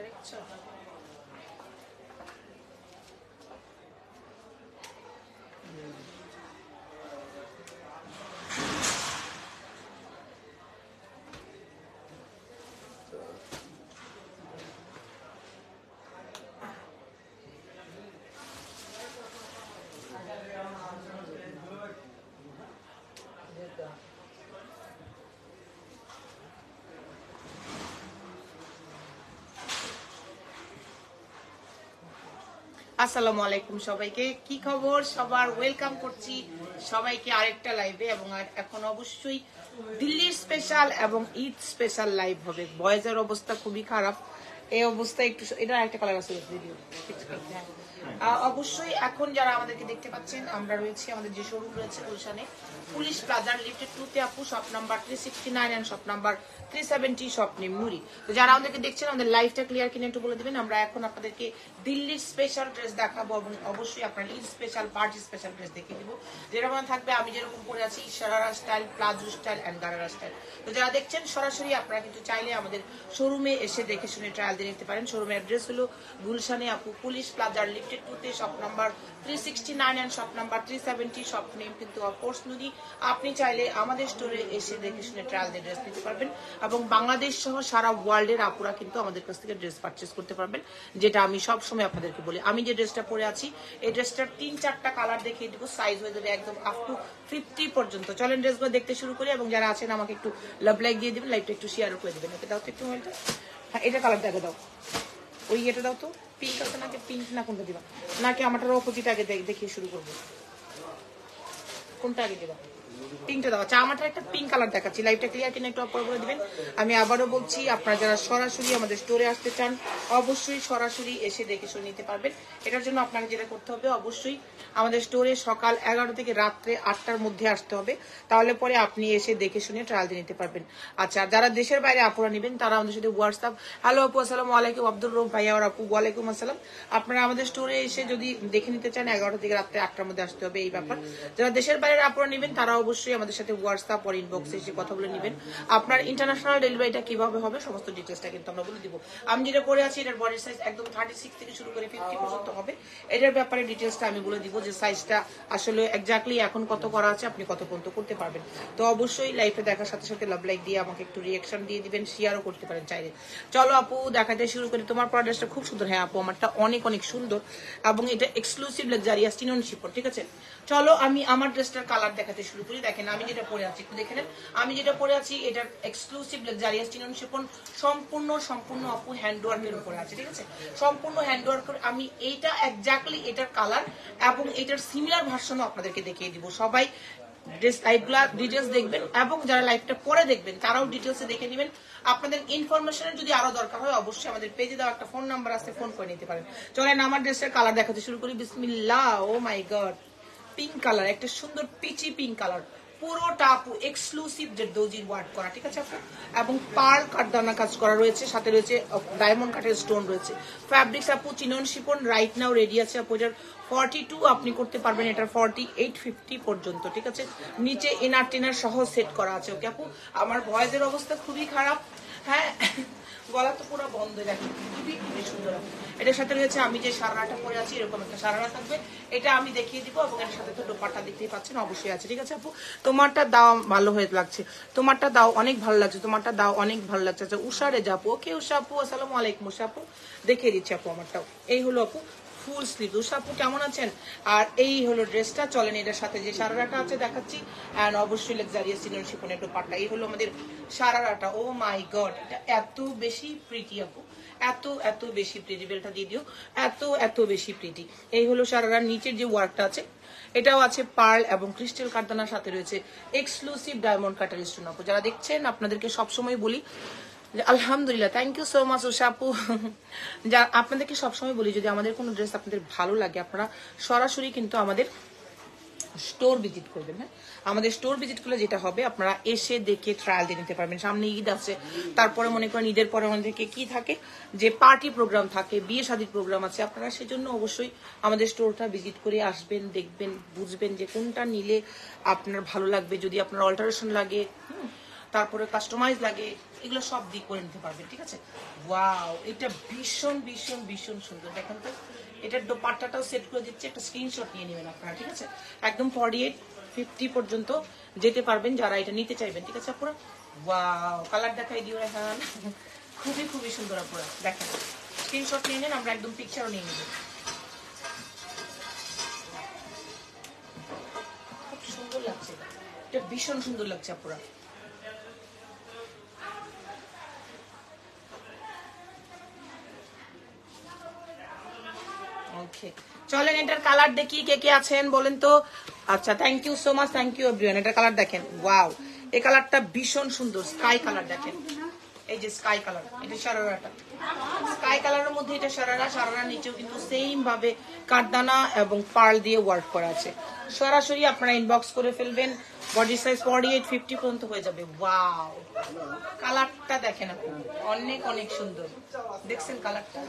দেখছো? আসসালামু আলাইকুম সবাইকে, কি খবর সবার? ওয়েলকাম করছি সবাইকে আরেকটা লাইভে। এবং এখন অবশ্যই দিল্লির স্পেশাল এবং ঈদ স্পেশাল লাইভ হবে। বয়েজের অবস্থা খুবই খারাপ, এই অবস্থা একটু এটা একটা কালার আছে ভিডিও। অবশ্যই এখন যারা আমাদেরকে দেখতে পাচ্ছেন, আমরা রয়েছি আমাদের যে শোরুম রয়েছে গুলশানে পুলিশ প্লাজার লিফটেড 2 তে আপু, shop number 369 and shop number 370, shop name Noori. তো যারা আমাদেরকে দেখছেন আমাদের লাইভটা ক্লিয়ার কিনে একটু বলে দিবেন। আমরা এখন আপনাদেরকে দিল্লির স্পেশাল ড্রেস দেখাবো এবং অবশ্যই আপনার Eid special party special dress দেখিয়ে দিব। যেরকম থাকবে আমি যেরকম পরে আছি, sharara style, palazzo style and gharara style. তো যারা দেখছেন সরাসরি আপনারা কিন্তু চাইলে আমাদের শোরুমে এসে দেখে শুনে ট্রায়াল দিয়ে নিতে পারেন। শোরুমের অ্যাড্রেস হলো গুলশানে আপু পুলিশ প্লাজার লিফটেড 2 তে shop number 369 and shop number 370, shop name কিন্তু অফকোর্স নুরি। আপনি চাইলে আমাদের স্টোরে এসে দেখে শুনে ট্রায়াল দিয়ে ড্রেস নিতে পারবেন এবং বাংলাদেশ সহ সারা ওয়ার্ল্ডের আপুরা কিন্তু আমাদের কাছ থেকে ড্রেস পারচেজ করতে পারবেন, যেটা আমি সব সময় আপনাদেরকে বলি। আমি যে ড্রেসটা পরে আছি এই ড্রেসটার 3-4টা কালার দেখিয়ে দিব, সাইজ হয়ে যাবে একদম আপ টু 50 পর্যন্ত। চলেন ড্রেসগুলো দেখতে শুরু করি এবং যারা আছেন আমাকে একটু লাভ লাইক দিয়ে দিবেন, লাইভটা একটু শেয়ার করে দিবেন। ওকে দাও তো একটু মোবাইলটা। হ্যাঁ, এটা কালার দেখে দাও, ওই এটা দাও তো, পিঙ্ক আছে নাকি? পিঙ্ক না কোনটা দিবা? নাকি আমারটার অপোজিট আগে দেখিয়ে শুরু করবো? কোনটা আগে দিবা? পিঙ্কটা দাও। আচ্ছা, আমারটা একটা পিঙ্ক কালার দেখাচ্ছি। লাইভটা ক্লিয়ার কিনা একটু অপর করে দিবেন। আমি আবারও বলছি, আপনারা যারা সরাসরি আমাদের স্টোরে আসতে চান অবশ্যই সরাসরি এসে দেখে শুনে নিতে পারবেন। এটার জন্য আপনাকে যেটা করতে হবে, অবশ্যই আমাদের স্টোরে সকাল 11 থেকে রাত্রে 8টার মধ্যে আসতে হবে, তাহলে পরে আপনি এসে দেখে শুনে ট্রায়াল দিয়ে নিতে পারবেন। আচ্ছা, যারা দেশের বাইরে আপুরা নেবেন তারা আমাদের সাথে হোয়াটসঅ্যাপ। হ্যালো আপু, আসসালামু আলাইকুম। আব্দুর রব ভাইয়া আর আপু, ওয়ালাইকুম আসসালাম। আপনারা আমাদের স্টোরে এসে যদি দেখে নিতে চান 11 থেকে রাত্রে 8টার মধ্যে আসতে হবে, এই ব্যাপার। যারা দেশের বাইরে আপুরা নেবেন তারা অবশ্যই আমাদের সাথে হোয়াটসঅ্যাপ or ইনবক্সে এসে কথা বলে নেবেন। আপনার ইন্টারন্যাশনাল ডেলিভারিটা কিভাবে হবে সমস্ত ডিটেলসটা কিন্তু আমরা বলে দিব। আমি যেটা পরে আছি এটার বডি সাইজ একদম 36 থেকে শুরু করে 50 পর্যন্ত হবে। এটার ব্যাপারে ডিটেলসটা আমি বলে দিব যে সাইজটা আসলে এক্স্যাক্টলি এখন কত করা আছে, আপনি কত পর্যন্ত করতে পারবেন। তো অবশ্যই লাইভে দেখার সাথে সাথে লাভ লাইক দিয়ে আমাকে একটু রিঅ্যাকশন দিয়ে দিবেন, শেয়ারও করতে পারেন চাইলে। চলো আপু দেখাতে শুরু করি। তোমার পরা ড্রেসটা খুব সুন্দর। হ্যাঁ আপু, আমারটা অনেক অনেক সুন্দর এবং এটা এক্সক্লুসিভ লাক্সারিয়াস চিনন শিফন। ঠিক আছে, চলো আমি আমার ড্রেসটার কালার দেখাতে শুরু করি। দেখেন আমি যেটা পরে আছি একটু দেখে নেন। আমি যেটা পরে আছি এটার এক্সক্লুসিভ লাক্সারিয়াস চিনন শিফন, সম্পূর্ণ আপু হ্যান্ডওয়ার্কের উপরে আছে। ঠিক আছে, সম্পূর্ণ হ্যান্ডওয়ার্ক। আমি এইটা এক্স্যাক্টলি এটার কালার এবং এটার সিমিলার ভার্সনও আপনাদেরকে দেখিয়ে দিব। সবাই লাইভগুলা ডিটেলস দেখবেন এবং যারা লাইভটা পরে দেখবেন তারাও ডিটেলসে দেখে নেবেন। আপনাদের ইনফরমেশনের যদি আরো দরকার হয় অবশ্যই আমাদের পেজে দেওয়া একটা ফোন নাম্বার আছে, ফোন করে নিতে পারেন। চলেন আমার ড্রেসের কালার দেখাতে শুরু করি। বিসমিল্লাহ। ও মাই গড, পিঙ্ক কালার, একটা সুন্দর পিচি পিঙ্ক কালার, পুরোটা আপু এক্সক্লুসিভ জেরদৌজির ওয়ার্ক করা। ঠিক আছে আপু, এবং পার্ল কাটদানা কাজ করা রয়েছে, সাথে রয়েছে ডায়মন্ড কাটের স্টোন রয়েছে। ফ্যাব্রিক্স আপু chinon chiffon, right now ready আছে আপু। এটার 42 আপনি করতে পারবেন, এটার 48, 50 পর্যন্ত। ঠিক আছে, নিচে ইনার টিনার সহ সেট করা আছে। ওকে আপু, আমার ভয়েসের অবস্থা খুবই খারাপ। হ্যাঁ, গলা তো পুরো বন্ধ। দেখেন খুবই খুবই সুন্দর। এটার সাথে রয়েছে আমি যে সারারাটা পরে আছি এরকম একটা সারারা থাকবে, এটা আমি দেখিয়ে দিব এবং এর সাথে তো দোপাট্টা দেখতেই পাচ্ছেন অবশ্যই আছে। ঠিক আছে আপু, তোমারটা দাও ভালো হয়ে লাগছে, তোমারটা দাও অনেক ভালো লাগছে, তোমারটা দাও অনেক ভালো লাগছে। আচ্ছা, উষারে যাবো। ওকে উষা আপু, আসসালামু আলাইকুম। উষা আপু দেখিয়ে দিচ্ছি আপু আমারটাও। এই হলো আপু ফুল স্লিভ। উষা আপু কেমন আছেন? আর এই হলো ড্রেসটা। চলেন এটার সাথে যে সারারাটা আছে দেখাচ্ছি, অ্যান্ড অবশ্যই লাক্সারিয়াস চিনন শিফনের দোপাট্টা। এই হলো আমাদের সারারাটা। ও মাই গড, এটা এত বেশি প্রিটি আপু, এত বেশি প্রিটি। বেলটা দিয়ে দিও, এত বেশি প্রিটি। এই হলো সারারার নিচের যে ওয়ার্কটা আছে, এটাও আছে পার্ল এবং ক্রিস্টাল কাটদানার সাথে রয়েছে এক্সক্লুসিভ ডায়মন্ড কাটার স্টোন। আপু যারা দেখছেন আপনাদেরকে সবসময় বলি আলহামদুলিল্লাহ, থ্যাংক ইউ সো মাচ উষা আপু। যা আপনাদেরকে সবসময় বলি যদি আমাদের কোনো ড্রেস আপনাদের ভালো লাগে আপনারা সরাসরি কিন্তু আমাদের স্টোর ভিজিট করবেন। হ্যাঁ, আমাদের স্টোর ভিজিট করলে যেটা হবে আপনারা এসে দেখে ট্রায়াল দিয়ে নিতে পারবেন। সামনে ঈদ আছে, তারপরে মনে করেন ঈদের পরে আমাদেরকে কি থাকে যে পার্টি প্রোগ্রাম থাকে, বিয়ে শাদীর প্রোগ্রাম আছে। আপনারা সেজন্য অবশ্যই আমাদের স্টোরটা ভিজিট করে আসবেন, দেখবেন, বুঝবেন যে কোনটা নিলে আপনার ভালো লাগবে। যদি আপনার অল্টারেশন লাগে তারপরে কাস্টমাইজ লাগে, এগুলো সব দিয়ে করে নিতে পারবেন, ঠিক আছে। ওয়াও, এটা ভীষণ ভীষণ ভীষণ সুন্দর। দেখেন তো, এটার দোপাট্টাটাও সেট করে দিচ্ছে, একটা স্ক্রিনশট নিয়ে নেবেন আপনারা, ঠিক আছে। একদম 48-50 পর্যন্ত যেতে পারবেন যারা এটা নিতে চাইবেন, ঠিক আছে আপুরা। ওয়াও, কালার দেখাই দিও এখন, খুবই খুবই সুন্দর আপুরা। দেখেন, স্ক্রিনশট নিয়ে নেন, আমরা একদম পিকচারও নিয়ে নেব। খুব সুন্দর লাগছে, এটা ভীষণ সুন্দর লাগছে আপুরা। ওকে, চলেন এটার কালার দেখি কে কে আছেন বলেন তো। আচ্ছা, thank you so much, thank you everyone. এটার কালার দেখেন, ওয়াও, এই কালারটা ভীষণ সুন্দর, স্কাই কালার। দেখেন, এই যে স্কাই কালার, এটা সারারাটা স্কাই কালারের মধ্যে, এটা সারারার নিচেও কিন্তু সেম ভাবে কাঠদানা এবং পার্ল দিয়ে ওয়ার্ক করা আছে। সরাসরি আপনারা ইনবক্স করে ফেলবেন, বডি সাইজ 48-50 পর্যন্ত হয়ে যাবে। ওয়াও, কালারটা দেখেন আপনি, অনেক অনেক সুন্দর। দেখছেন কালারটা,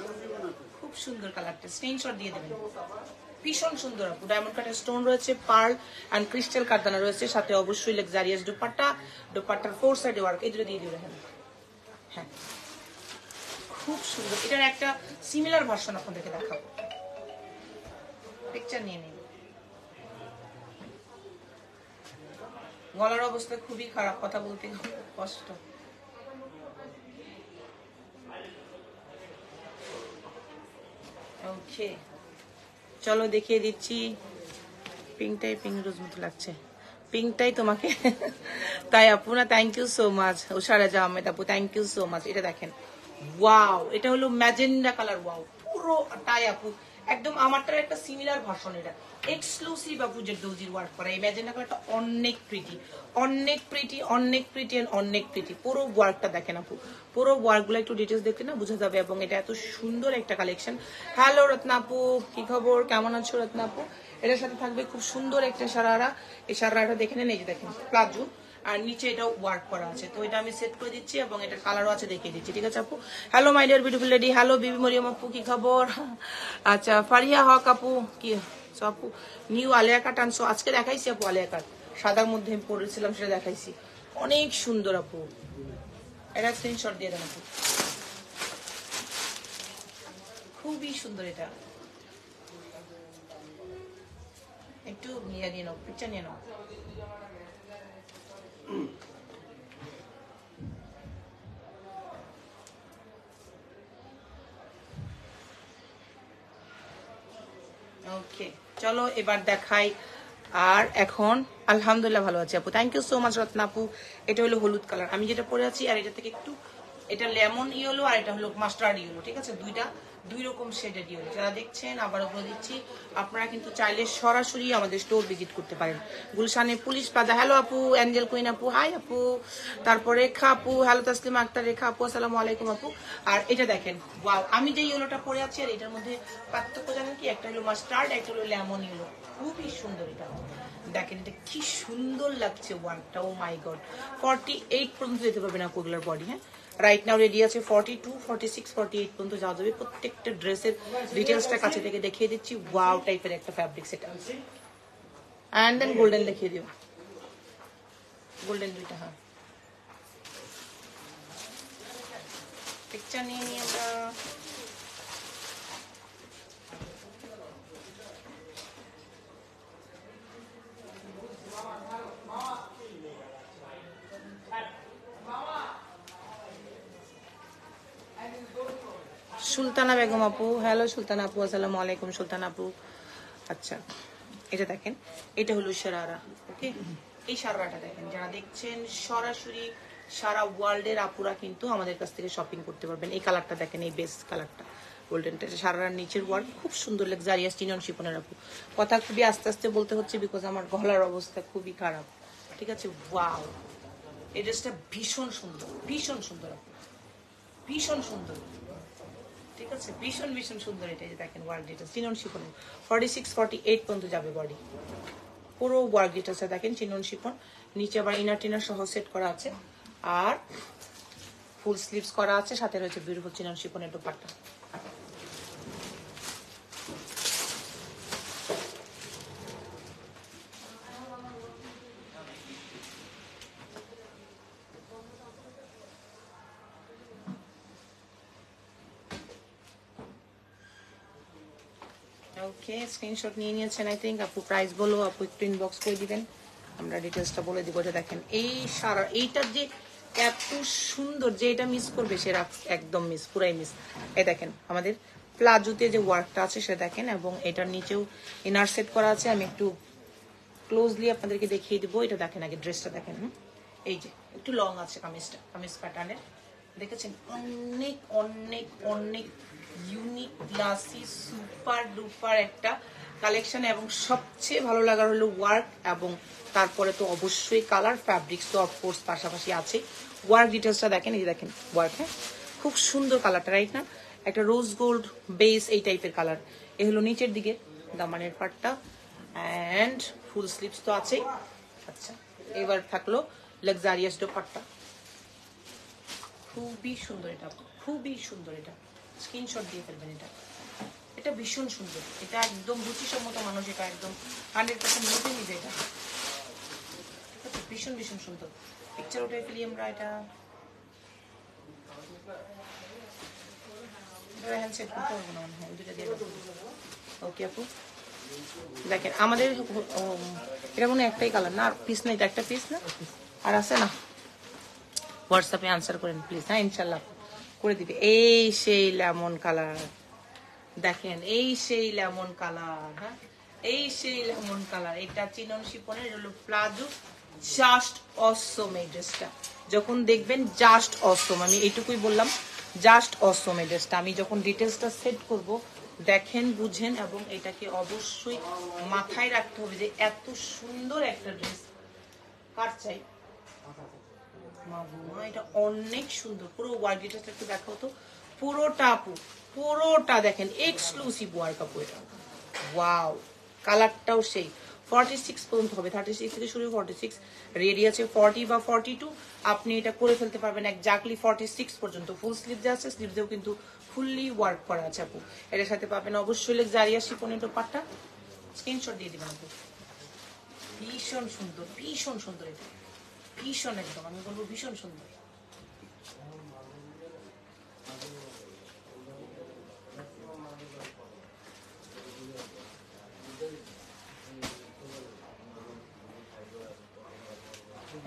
খুব সুন্দর কালারটা, স্ক্রিনশট দিয়ে দেবেন। ভীষণ সুন্দর আপু, ডায়মন্ড কাটের স্টোন রয়েছে, পার্ল এন্ড ক্রিস্টাল কাঠদানা রয়েছে, সাথে অবশ্যই লাক্সারিয়াস দুপাট্টা, দুপাট্টার 4 সাইডে ওয়ার্ক, এই দুটো দিয়ে দিবেন। হ্যাঁ, খুব সুন্দর। এটার একটা সিমিলার ভার্সন আপনাদেরকে দেখাবো, পিকচার নিয়ে নিন। গলার অবস্থা খুবই খারাপ, কথা বলতে কষ্ট। ওকে, চলো দেখিয়ে দিচ্ছি। পিঙ্কটাই পিঙ্ক রোজ মতো লাগছে, পিঙ্কটাই তোমাকে তাই আপু না, thank you so much. Usharaja Ahmed আপু, থ্যাংক ইউ সো মাচ। এটা দেখেন, ওয়াও, এটা হলো ম্যাজেন্ডা কালার। ওয়াও, পুরো টাই আপু, একদম আমারটার একটা সিমিলার ভার্সন। এটা এক্সক্লুসিভ আপু যে দর্জির ওয়ার্ক করা। এই ম্যাজেন্ডা কালারটা অনেক প্রিটি, অনেক প্রিটি, অনেক প্রিটি এন্ড অনেক প্রিটি। পুরো ওয়ার্কটা দেখেন আপু, পুরো ওয়ার্কগুলো একটু ডিটেলস দেখতে না বোঝা যাবে। এবং এটা এত সুন্দর একটা কালেকশন। হ্যালো রত্না আপু, কি খবর, কেমন আছো রত্না আপু? এটার সাথে থাকবে খুব সুন্দর একটা সারারা। এই সারারাটা দেখে নেন, এই যে দেখেন প্লাজো, আর নিচে এটা ওয়ার্ক করা আছে। তো এটা আমি সেট করে দিচ্ছি এবং এটা কালারও আছে, দেখিয়ে দিচ্ছি, ঠিক আছে আপু। Hello my dear beautiful lady, hello বিবি মরিয়ম আপু, কি খবর? আচ্ছা, ফারিয়া হক আপু, কি আপু নিউ আলিয়া কাট আনছো? আজকে দেখাইছি আপু, আলিয়া কাট সাদার মধ্যে আমি পরেছিলাম, সেটা দেখাইছি, অনেক সুন্দর আপু। এটা স্ক্রিনশট দিয়ে দেন আপু, খুবই সুন্দর। এটা একটু নিয়ে নাও, পিকচার নিয়ে নাও। ওকে, চলো এবার দেখাই। আর এখন আলহামদুলিল্লাহ ভালো আছি আপু, thank you so much Ratna আপু। এটা হলো হলুদ কালার, আমি যেটা পরে আছি, আর এটা থেকে একটু, এটা লেমন ইয়েলো আর এটা হলো মাস্টার্ড ইয়েলো, ঠিক আছে। দুইটা দুই রকম শেডেড ইয়েলো। যারা দেখছেন আবারও বলে দিচ্ছি, আপনারা কিন্তু চাইলে সরাসরি আমাদের স্টোর ভিজিট করতে পারেন, গুলশানে পুলিশ প্লাজা। হ্যালো আপু, অ্যাঞ্জেল কুইন আপু, হাই আপু। তারপরে রেখা আপু, হ্যালো তাসলিমা আক্তার, রেখা আপু, আসসালামু আলাইকুম আপু। আর এটা দেখেন, ওয়াও, আমি যে ইয়েলোটা পরে আছি আর এটার মধ্যে পার্থক্য জানেন কি? একটা হলো মাস্টার্ড, একটা হলো লেমন ইয়েলো। খুবই সুন্দর এটা, দেখেন এটা কি সুন্দর লাগছে ওয়ানটা। ও মাই গড, 48 পর্যন্ত যেতে পারবে না কোগলার বডি। হ্যাঁ, রাইট নাও রেডি আছে 42, 46, 48 পর্যন্ত যাওয়া যাবে। প্রত্যেকটা ড্রেসের ডিটেলসটা কাছে থেকে দেখিয়ে দিচ্ছি। ওয়াও টাইপের একটা ফ্যাব্রিক সেটা। অ্যান্ড দেন গোল্ডেন দেখিয়ে দিও, গোল্ডেন দুইটা। হ্যাঁ, পিকচার নিয়ে নিই আমরা। সুলতানা বেগম আপু, হ্যালো সুলতানা আপু, আসসালামু আলাইকুম সুলতানা আপু। আচ্ছা, এটা দেখেন, এটা হলো সারারা। ওকে, এই সারারাটা দেখেন, যারা দেখছেন সরাসরি সারা ওয়ার্ল্ডের আপুরা কিন্তু আমাদের কাছ থেকে শপিং করতে পারবেন। এই কালারটা দেখেন, এই বেস্ট কালারটা গোল্ডেনটা, সারারার নিচের ওয়ার্ক খুব সুন্দর লাক্সারিয়াস চিনন শিপনের আপু। কথা খুবই আস্তে আস্তে বলতে হচ্ছে, বিকজ আমার গলার অবস্থা খুবই খারাপ, ঠিক আছে। ওয়াও, এই ড্রেসটা ভীষণ সুন্দর, ভীষণ সুন্দর আপু, ভীষণ সুন্দর, ঠিক আছে, ভীষণ ভীষণ সুন্দর। এটা যে দেখেন ওয়ার্ক ডিটেলস, চিনন শিপন 46, 48 পর্যন্ত যাবে বডি। পুরো ওয়ার্ক ডিটেলসে দেখেন চিনন শিপন, নিচে আবার ইনার টিনার সহ সেট করা আছে, আর ফুল স্লিভস করা আছে, সাথে রয়েছে বিউটিফুল চিনন শিপনের দোপাট্টা। ওকে, স্ক্রিনশট নিয়ে নিয়েছেন আই থিঙ্ক। আপু প্রাইস বলো, আপু একটু ইনবক্স করে দিবেন, আমরা ডিটেলসটা বলে দিব। এটা দেখেন, এই সারা এইটার যে এত সুন্দর, যে এটা মিস করবে সেটা একদম মিস, পুরাই মিস। এই দেখেন আমাদের প্লাজোতে যে ওয়ার্কটা আছে সেটা দেখেন, এবং এটার নিচেও ইনার সেট করা আছে। আমি একটু ক্লোজলি আপনাদেরকে দেখিয়ে দিব। এটা দেখেন, আগে ড্রেসটা দেখেন। এই যে একটু লং আছে কামিজটা, কামিজ প্যাটার্নের, দেখেছেন? অনেক অনেক অনেক ইউনিক, ক্লাসি, সুপার ডুপার একটা কালেকশন। এবং সবচেয়ে ভালো লাগার হলো ওয়ার্ক, এবং তারপরে তো অবশ্যই কালার, ফ্যাব্রিক্স তো অফকোর্স পাশাপাশি আছে। ওয়ার্ক ডিটেলসটা দেখেন, এই দেখেন ওয়ার্ক, হ্যাঁ খুব সুন্দর কালারটা, রাইট না? একটা রোজ গোল্ড বেস এই টাইপের কালার। এ হলো নিচের দিকে দামানের পাটটা, অ্যান্ড ফুল স্লিভস তো আছেই। আচ্ছা, এবার থাকলো লাক্সারিয়াস দোপাট্টা, খুবই সুন্দর এটা, খুবই সুন্দর। এটা স্ক্রিনশট দিয়ে ফেলবেন। এটা এটা ভীষণ সুন্দর, এটা একদম রুচিসম্মত মানুষ এটা একদম 100% বুঝে নিবে। এটা ভীষণ ভীষণ সুন্দর। পিকচার ওটাই ফেলি আমরা। এটা হ্যান্ডসেট করতে পারবো না মনে হয়, দুটা দিয়ে দেবো। ওকে আপু, দেখেন আমাদের এটা মনে একটাই কালার না, আর পিস না, এটা একটা পিস না, আর আছে না? হোয়াটসঅ্যাপে আনসার করেন প্লিজ, হ্যাঁ ইনশাল্লাহ করে দিবে। এই সেই লেমন কালার, দেখেন এই সেই লেমন কালার, হ্যাঁ এই সেই লেমন কালার। এটা চিনন শিপনের, হলো প্লাজো, জাস্ট অসম। এই ড্রেসটা যখন দেখবেন জাস্ট অসম, আমি এইটুকুই বললাম, জাস্ট অসম। এই ড্রেসটা আমি যখন ডিটেলসটা সেট করব, দেখেন বুঝেন, এবং এটাকে অবশ্যই মাথায় রাখতে হবে যে এত সুন্দর একটা ড্রেস কার চাই। এটা অনেক সুন্দর, পুরো ওয়ার্ক ডিটেলসটা একটু দেখাও তো। পুরোটা আপু, পুরোটা দেখেন এক্সক্লুসিভ ওয়ার্ক আপু। এটা ওয়াও, কালারটাও সেই 46 পর্যন্ত হবে, 36 থেকে শুরু, 46 রেডি আছে 40 বা 42। আপনি এটা করে ফেলতে পারবেন একজাক্টলি 46 পর্যন্ত। ফুল স্লিভ যে আছে, স্লিভসেও কিন্তু ফুললি ওয়ার্ক করা আছে আপু। এটার সাথে পাবেন অবশ্যই লাক্সারিয়া শিফনের দোপাট্টা, স্ক্রিনশট দিয়ে দিবেন আপু। ভীষণ সুন্দর, ভীষণ সুন্দর। এটা ভীষণ, একদম আমি বলবো ভীষণ সুন্দর।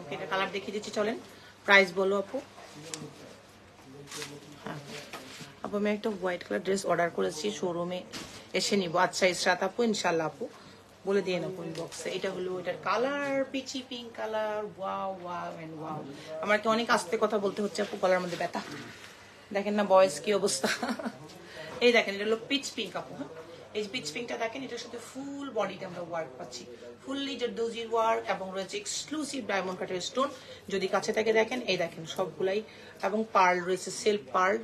ওকে, এটা কালার দেখিয়ে দিচ্ছি, চলেন। প্রাইস বলো আপু। হ্যাঁ আপু, আমি একটা হোয়াইট কালার ড্রেস অর্ডার করেছি, শোরুমে এসে নিবো। আচ্ছা ইসরাত আপু, ইনশাল্লাহ আপু বলে দিয়ে না ইনবক্সে। এটা হলো এটার colour, peachy pink colour. Wow wow and wow. আমার কি অনেক আস্তে কথা বলতে হচ্ছে আপু, গলার মধ্যে ব্যথা। দেখেন না বয়স কি অবস্থা। এই দেখেন, এটা হলো পিচ পিঙ্ক আপু। হ্যাঁ এই পিচ পিঙ্কটা দেখেন, এটার সাথে ফুল বডিতে আমরা ওয়ার্ক পাচ্ছি, ফুললি জারদোজির ওয়ার্ক, এবং রয়েছে এক্সক্লুসিভ ডায়মন্ড কাটের স্টোন। যদি কাছে থেকে দেখেন, এই দেখেন সবগুলাই, এবং পার্ল রয়েছে, সেলফ পার্ল।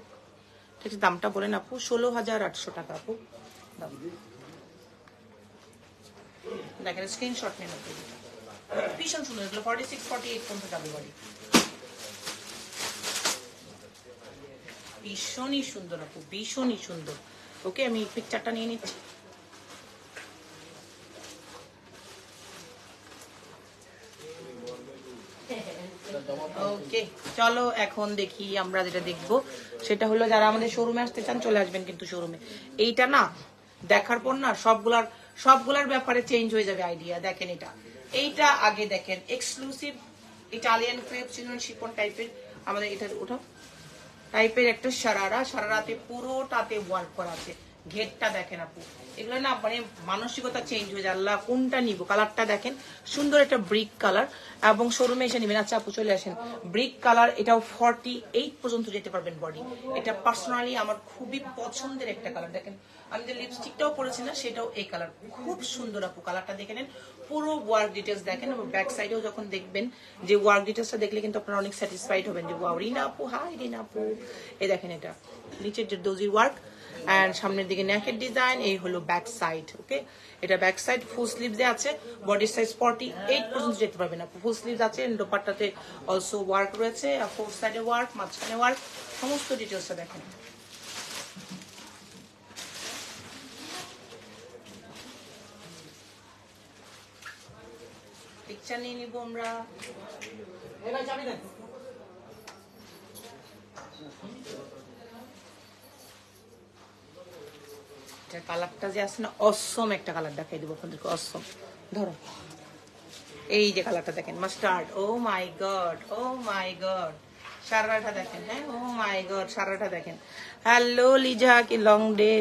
ঠিক আছে, দামটা বলেন আপু। 16,800 টাকা আপু দাম। দেখেন স্ক্রিনশট নেন আপু, ভীষণ সুন্দর। এগুলো 46 48 পর্যন্ত যাবে বডি, ভীষণই সুন্দর আপু, ভীষণই সুন্দর। ওকে, আমি পিকচারটা নিয়ে নিচ্ছি। ওকে চলো, এখন দেখি আমরা যেটা দেখবো সেটা হলো, যারা আমাদের শোরুমে আসতে চান চলে আসবেন কিন্তু শোরুমে। এইটা না দেখার পর না সবগুলার ব্যাপারে চেঞ্জ হয়ে যাবে আইডিয়া। দেখেন এটা, এইটা আগে দেখেন, exclusive Italian crepe chinon chiffon টাইপের আমাদের, এটার ওঠা টাইপের একটা সারারাতে পুরোটাতে ওয়ার্ক করা আছে। ঘেরটা দেখেন আপু, এগুলো না মানে মানসিকতা চেঞ্জ হয়ে যায়, আল্লাহ কোনটা নিব। কালারটা দেখেন, সুন্দর একটা ব্রিক কালার, এবং শোরুমে এসে নেবেন। আচ্ছা আপু চলে আসেন, ব্রিক কালার, এটাও 48 পর্যন্ত যেতে পারবেন বডি। এটা পার্সোনালি আমার খুবই পছন্দের একটা কালার। দেখেন আমি যে লিপস্টিকটাও পরেছি না, সেটাও এই কালার, খুব সুন্দর আপু। কালারটা দেখে নেন, পুরো ওয়ার্ক ডিটেলস দেখেন, এবং ব্যাক সাইডেও যখন দেখবেন যে ওয়ার্ক ডিটেলসটা দেখলে কিন্তু আপনারা অনেক স্যাটিসফাইড হবেন যে ওয়াও রিনা আপু, হাই রিনা আপু। এই দেখেন এটা নিচের যে দোজির ওয়ার্ক, এন্ড সামনের দিকে নেকের ডিজাইন। এই হলো ব্যাক সাইড। ওকে, এটা ব্যাক সাইড, ফুল স্লিভসে আছে, বডি সাইজ 48 পর্যন্ত যেতে পারবেন আপু। ফুল স্লিভস আছে, দোপাট্টাতে অলসো ওয়ার্ক রয়েছে, ফোর সাইডে ওয়ার্ক, মাঝখানে ওয়ার্ক, সমস্ত ডিটেলসটা দেখেন। পিকচার নিয়ে নিব আমরা। এটার কালারটা যে আছে না, অসম একটা কালার দেখাই দেবো আপনাদেরকে, অসম। ধরো এই যে কালারটা দেখেন, মাস্টার্ড। ও মাই গড, ও মাই গড, সারাটা দেখেন। হ্যাঁ, ও মাই গড, সারাটা দেখেন। হ্যালো লিজা, কি লং ডে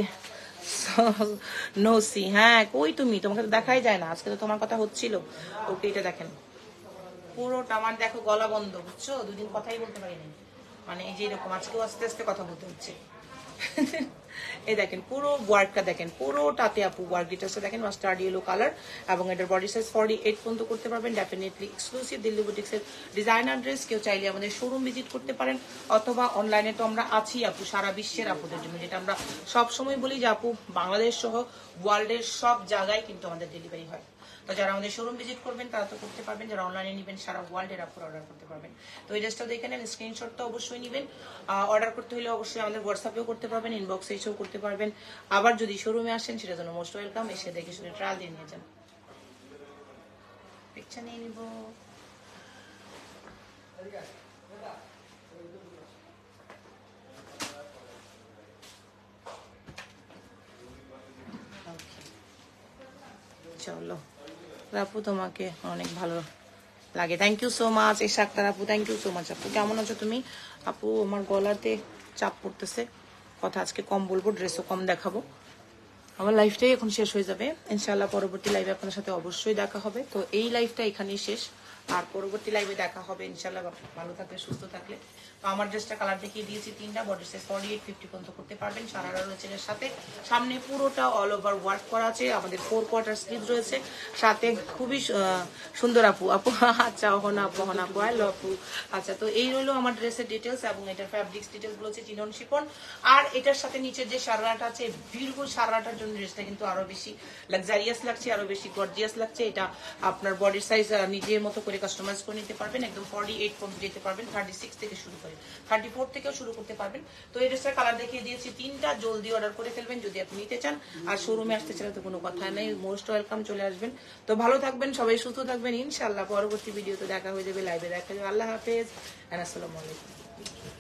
নো সি। হ্যাঁ, কই তুমি? তোমাকে তো দেখাই যায় না, আজকে তো তোমার কথা হচ্ছিল। ওকে, এটা দেখেন পুরোটা আমার, দেখো গলা বন্ধ, বুঝছো? দুদিন কথাই বলতে পারিনি, মানে এই যে এরকম আজকেও আস্তে আস্তে কথা বলতে হচ্ছে। এই দেখেন পুরো ওয়ার্কটা দেখেন, পুরোটাতে আপু ওয়ার্ক ডিটেলসটা দেখেন, মাস্টার্ড ইয়েলো কালার, এবং এটার বডি সাইজ 48 পর্যন্ত করতে পারবেন। ডেফিনেটলি এক্সক্লুসিভ দিল্লি বুটিক্সের ডিজাইনার ড্রেস। কেউ চাইলে আমাদের শোরুম ভিজিট করতে পারেন, অথবা অনলাইনে তো আমরা আছি আপু সারা বিশ্বের আপুদের জন্য, যেটা আমরা সবসময় বলি যে আপু বাংলাদেশ সহ ওয়ার্ল্ডের সব জায়গায় কিন্তু আমাদের ডেলিভারি হয়। তো যারা আমাদের শোরুম ভিজিট করবেন তারা তো করতে পারবেন, যারা অনলাইনে নেবেন সারা ওয়ার্ল্ডের আপুর অর্ডার করতে পারবেন। তো এই ড্রেসটাও দেখে নেন, স্ক্রিনশটটা অবশ্যই নেবেন। অর্ডার করতে হলে অবশ্যই আমাদের হোয়াটসঅ্যাপেও করতে পারবেন, ইনবক্সে এসেও করতে পারবেন। আবার যদি শোরুমে আসেন সেটা জন্য মোস্ট ওয়েলকাম, এসে দেখে শুনে ট্রায়াল দিয়ে নিয়ে যান। পিকচার নিয়ে নিব। চলো আপু, তোমাকে অনেক ভালো লাগে, থ্যাংক ইউ সো মাচ। এই শাক্তার আপু, থ্যাংক ইউ সো মাচ। আপু কেমন আছো তুমি? আপু আমার গলাতে চাপ পড়তেছে, কথা আজকে কম বলবো, ড্রেসও কম দেখাবো। আমার লাইফটাই এখন শেষ হয়ে যাবে ইনশাআল্লাহ, পরবর্তী লাইভে আপনার সাথে অবশ্যই দেখা হবে। তো এই লাইভটা এখানেই শেষ, আর পরবর্তী লাইভে দেখা হবে ইনশাআল্লাহ, ভালো থাকলে সুস্থ থাকলে। তো আমার ড্রেসটা কালার দেখিয়ে দিয়েছি তিনটা, বডি সাইজ 48 50 পর্যন্ত করতে পারবেন। সারারা রয়েছে এর সাথে, সামনে পুরোটা অল ওভার ওয়ার্ক করা আছে, আমাদের 4 কোয়ার্টার স্লিভ রয়েছে সাথে। খুবই সুন্দর আপু। আপু আচ্ছা, অহনা আপু, অহনা আপু, আই লাভ আপু। আচ্ছা, তো এই হলো আমার ড্রেসের ডিটেলস, এবং এটার ফ্যাব্রিক্স ডিটেলস গুলো হচ্ছে চিনন শিফন। আর এটার সাথে নিচের যে সারাটা আছে, বিউটিফুল সারাটার জন্য ড্রেসটা কিন্তু আরো বেশি লাক্সারিয়াস লাগছে, আরো বেশি গর্জিয়াস লাগছে। এটা আপনার বডির সাইজ নিজের মতো করে কাস্টমাইজ করে নিতে পারবেন, একদম 48 পর্যন্ত যেতে পারবেন, 36 থেকে শুরু করে 34 থেকেও শুরু করতে পারবেন। তো এই ড্রেসটার কালার দেখিয়ে দিয়েছি তিনটা, জলদি অর্ডার করে ফেলবেন যদি আপনি নিতে চান। আর শোরুমে আসতে চাইলে তো কোনো কথা নেই, মোস্ট ওয়েলকাম, চলে আসবেন। তো ভালো থাকবেন সবাই, সুস্থ থাকবেন ইনশাআল্লাহ। পরবর্তী ভিডিওতে দেখা হয়ে যাবে, লাইভে দেখা যাবে। আল্লাহ হাফেজ, আসসালামু আলাইকুম।